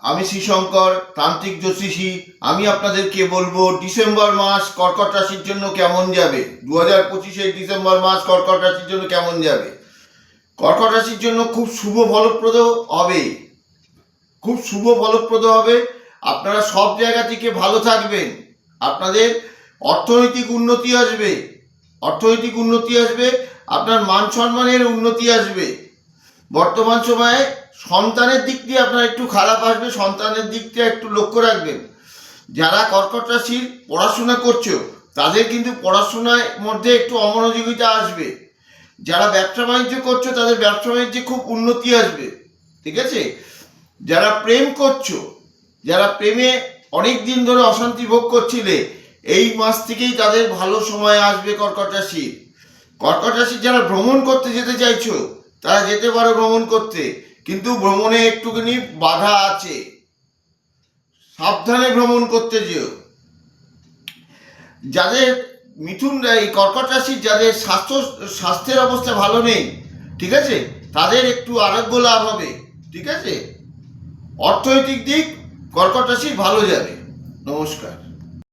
আমি শ্রীশঙ্কর তান্ত্রিক জ্যোতিষী। আমি আপনাদেরকে বলবো ডিসেম্বর মাস কর্কট রাশির জন্য কেমন যাবে। 2025 ডিসেম্বর মাস কর্কট রাশির জন্য কেমন যাবে। কর্কট রাশির জন্য খুব শুভ ফলপ্রদ হবে, খুব শুভ ফলপ্রদ হবে। আপনারা সব জায়গা থেকে ভালো থাকবেন, আপনাদের অর্থনৈতিক উন্নতি আসবে, অর্থনৈতিক উন্নতি আসবে, আপনার মান সম্মানের উন্নতি আসবে। বর্তমান সময়ে সন্তানের দিক দিয়ে আপনার একটু খারাপ আসবে, সন্তানের দিক দিয়ে একটু লক্ষ্য রাখবেন। যারা কর্কট রাশির পড়াশোনা করছো তাদের কিন্তু পড়াশোনার মধ্যে একটু অমনোযোগিতা আসবে। যারা ব্যবসা বাণিজ্য করছো তাদের ব্যবসা বাণিজ্যে খুব উন্নতি আসবে, ঠিক আছে। যারা প্রেম করছো, যারা প্রেমে অনেক দিন ধরে অশান্তি ভোগ করছিলে, এই মাস থেকেই তাদের ভালো সময় আসবে কর্কট রাশি। কর্কট রাশি যারা ভ্রমণ করতে যেতে চাইছো তারা যেতে পারো ভ্রমণ করতে, কিন্তু ভ্রমণে একটুখানি বাধা আছে, সাবধানে ভ্রমণ করতে যেও। যাদের মিথুন এই কর্কট রাশির যাদের স্বাস্থ্যের অবস্থা ভালো নেই, ঠিক আছে, তাদের একটু আরোগ্য লাভ হবে, ঠিক আছে। অর্থনৈতিক দিক কর্কট রাশির ভালো যাবে। নমস্কার।